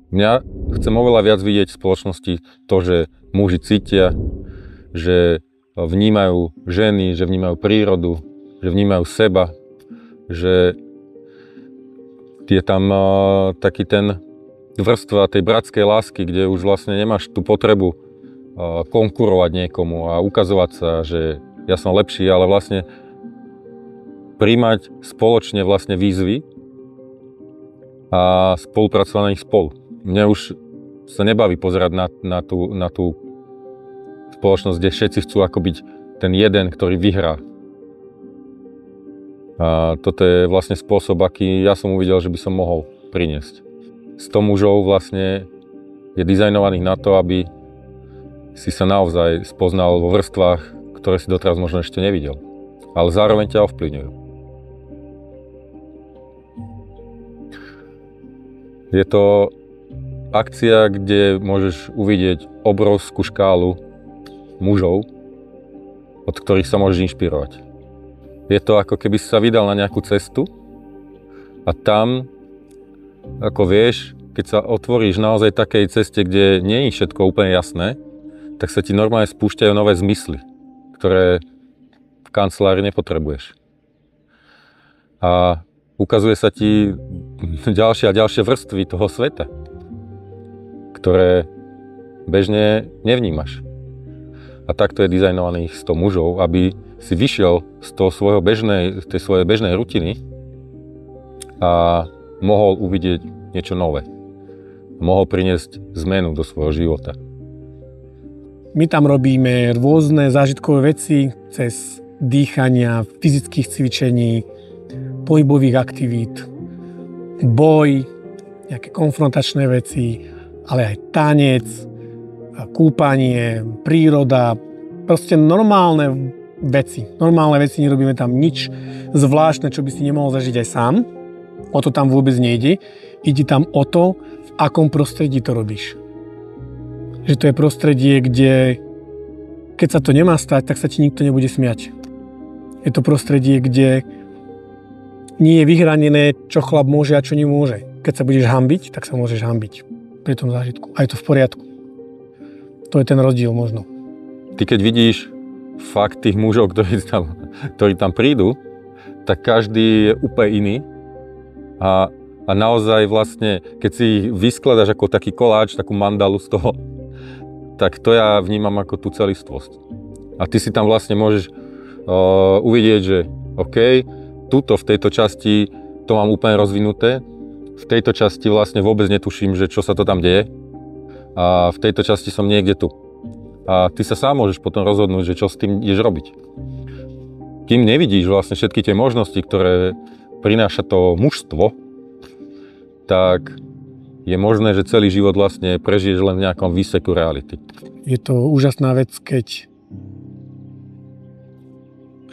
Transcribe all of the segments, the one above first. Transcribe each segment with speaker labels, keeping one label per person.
Speaker 1: Ja chcem oveľa viac vidieť v spoločnosti to, že muži cítia, že vnímajú ženy, že vnímajú prírodu, že vnímajú seba, že je tam taký ten vrstva tej bratskej lásky, kde už vlastne nemáš tú potrebu konkurovať niekomu a ukazovať sa, že ja som lepší, ale vlastne príjmať spoločne vlastne výzvy a spolupracovať na nich spolu. Mne už sa nebaví pozerať na tú spoločnosť, kde všetci chcú ako byť ten jeden, ktorý vyhrá. A toto je vlastne spôsob, aký ja som uvidel, že by som mohol priniesť. 100 mužov vlastne je dizajnovaných na to, aby si sa naozaj spoznal vo vrstvách, ktoré si doteraz možno ešte nevidel. Ale zároveň ťa ovplyvňujú. Je to akcia, kde môžeš uvidieť obrovskú škálu mužov, od ktorých sa môžeš inšpirovať. Je to ako keby si sa vydal na nejakú cestu a tam, ako vieš, keď sa otvoríš naozaj takej ceste, kde nie je všetko úplne jasné, tak sa ti normálne spúšťajú nové zmysly, ktoré v kancelárii nepotrebuješ. A ukazuje sa ti ďalšie a ďalšie vrstvy toho sveta, ktoré bežne nevnímaš. A takto je dizajnovaných 100 mužov, aby si vyšiel z toho tej svojej bežnej rutiny a mohol uvidieť niečo nové. Mohol priniesť zmenu do svojho života.
Speaker 2: My tam robíme rôzne zážitkové veci cez dýchania, fyzických cvičení, pohybových aktivít, boj, nejaké konfrontačné veci, ale aj tanec, kúpanie, príroda, proste normálne veci. Normálne veci, nerobíme tam nič zvláštne, čo by si nemohol zažiť aj sám. O to tam vôbec nejde. Ide tam o to, v akom prostredí to robíš. Že to je prostredie, kde keď sa to nemá stať, tak sa ti nikto nebude smiať. Je to prostredie, kde nie je vyhranené, čo chlap môže a čo nemôže. Keď sa budeš hanbiť, tak sa môžeš hanbiť pri tom zážitku. A je to v poriadku. To je ten rozdiel možno.
Speaker 1: Ty keď vidíš fakt tých mužov, ktorí tam prídu, tak každý je úplne iný a naozaj vlastne, keď si ich vyskladaš ako taký koláč, takú mandalu z toho, tak to ja vnímam ako tú celistvosť. A ty si tam vlastne môžeš uvidieť, že OK, tuto v tejto časti to mám úplne rozvinuté, v tejto časti vlastne vôbec netuším, že čo sa to tam deje a v tejto časti som niekde tu. A ty sa sám môžeš potom rozhodnúť, že čo s tým ideš robiť. Kým nevidíš vlastne všetky tie možnosti, ktoré prináša to mužstvo, tak je možné, že celý život vlastne prežiješ len v nejakom výseku reality.
Speaker 2: Je to úžasná vec, keď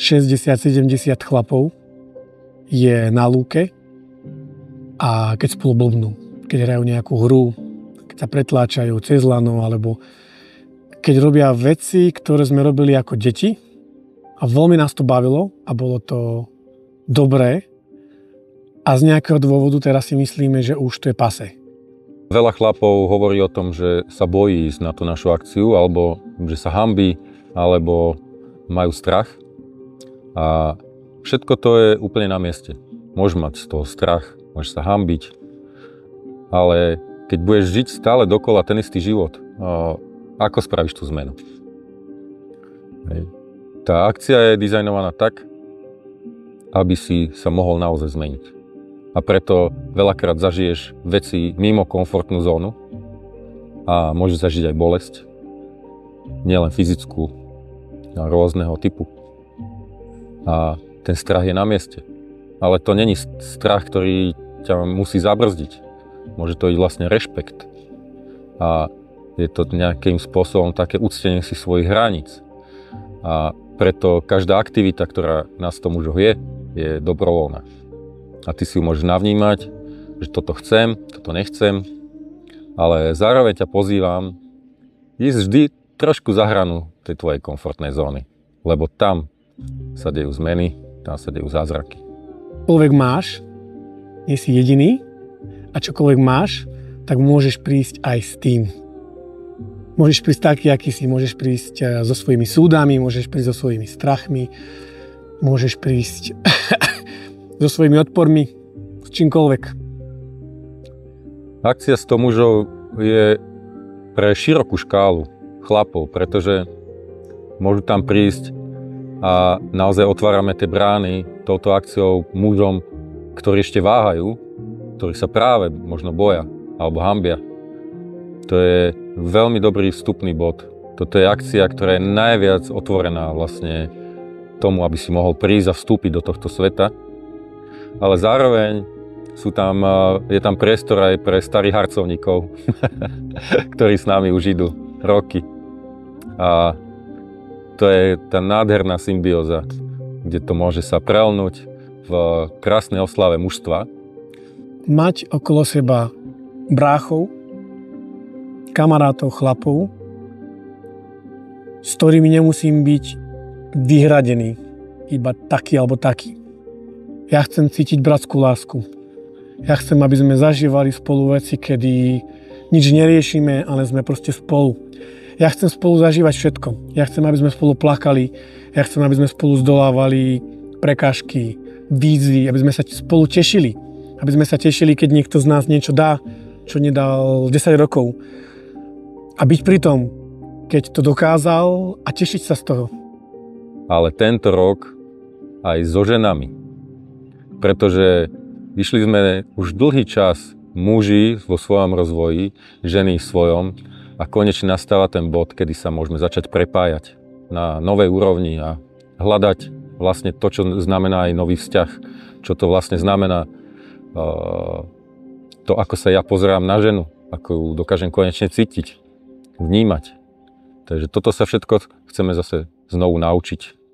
Speaker 2: 60-70 chlapov je na lúke a keď spolu blbnú, keď hrajú nejakú hru, keď sa pretláčajú cez lano, alebo keď robia veci, ktoré sme robili ako deti a veľmi nás to bavilo a bolo to dobré a z nejakého dôvodu teraz si myslíme, že už to je pase.
Speaker 1: Veľa chlapov hovorí o tom, že sa bojí ísť na tú našu akciu, alebo že sa hanbí, alebo majú strach. A všetko to je úplne na mieste. Môžeš mať z toho strach, môžeš sa hanbiť, ale keď budeš žiť stále dokola ten istý život, ako spravíš tú zmenu? Tá akcia je dizajnovaná tak, aby si sa mohol naozaj zmeniť. A preto veľakrát zažiješ veci mimo komfortnú zónu a môžeš zažiť aj bolesť, nielen fyzickú, ale rôzneho typu. A ten strach je na mieste. Ale to není strach, ktorý ťa musí zabrzdiť. Môže to byť vlastne rešpekt. A je to nejakým spôsobom také uctenie si svojich hraníc. A preto každá aktivita, ktorá na 100 mužoch je dobrovoľná. A ty si ju môžeš navnímať, že toto chcem, toto nechcem, ale zároveň ťa pozývam ísť vždy trošku za hranu tej tvojej komfortnej zóny. Lebo tam sa dejú zmeny, tam sa dejú zázraky.
Speaker 2: Čokoľvek máš, nie si jediný a čokoľvek máš, tak môžeš prísť aj s tým. Môžeš prísť taký, aký si, môžeš prísť so svojimi súdami, môžeš prísť so svojimi strachmi, môžeš prísť so svojimi odpormi, s čímkoľvek.
Speaker 1: Akcia 100 mužov je pre širokú škálu chlapov, pretože môžu tam prísť a naozaj otvárame tie brány touto akciou mužom, ktorí ešte váhajú, ktorí sa práve možno boja alebo hanbia. To je veľmi dobrý vstupný bod. Toto je akcia, ktorá je najviac otvorená vlastne tomu, aby si mohol prísť a vstúpiť do tohto sveta. Ale zároveň je tam priestor aj pre starých harcovníkov, ktorí s nami už idú roky. A to je tá nádherná symbióza, kde to môže sa prelnúť v krásnej oslave mužstva.
Speaker 2: Mať okolo seba bráchov, kamarátov, chlapov, s ktorými nemusím byť vyhradený, iba taký alebo taký. Ja chcem cítiť bratskú lásku. Ja chcem, aby sme zažívali spolu veci, kedy nič neriešime, ale sme proste spolu. Ja chcem spolu zažívať všetko. Ja chcem, aby sme spolu plakali. Ja chcem, aby sme spolu zdolávali prekážky, výzvy, aby sme sa spolu tešili. Aby sme sa tešili, keď niekto z nás niečo dá, čo nedal 10 rokov. A byť pri tom, keď to dokázal a tešiť sa z toho.
Speaker 1: Ale tento rok aj so ženami. Pretože išli sme už dlhý čas muži vo svojom rozvoji, ženy v svojom a konečne nastáva ten bod, kedy sa môžeme začať prepájať na novej úrovni a hľadať vlastne to, čo znamená aj nový vzťah. Čo to vlastne znamená to, ako sa ja pozerám na ženu, ako ju dokážem konečne cítiť, vnímať. Takže toto sa všetko chceme zase znovu naučiť.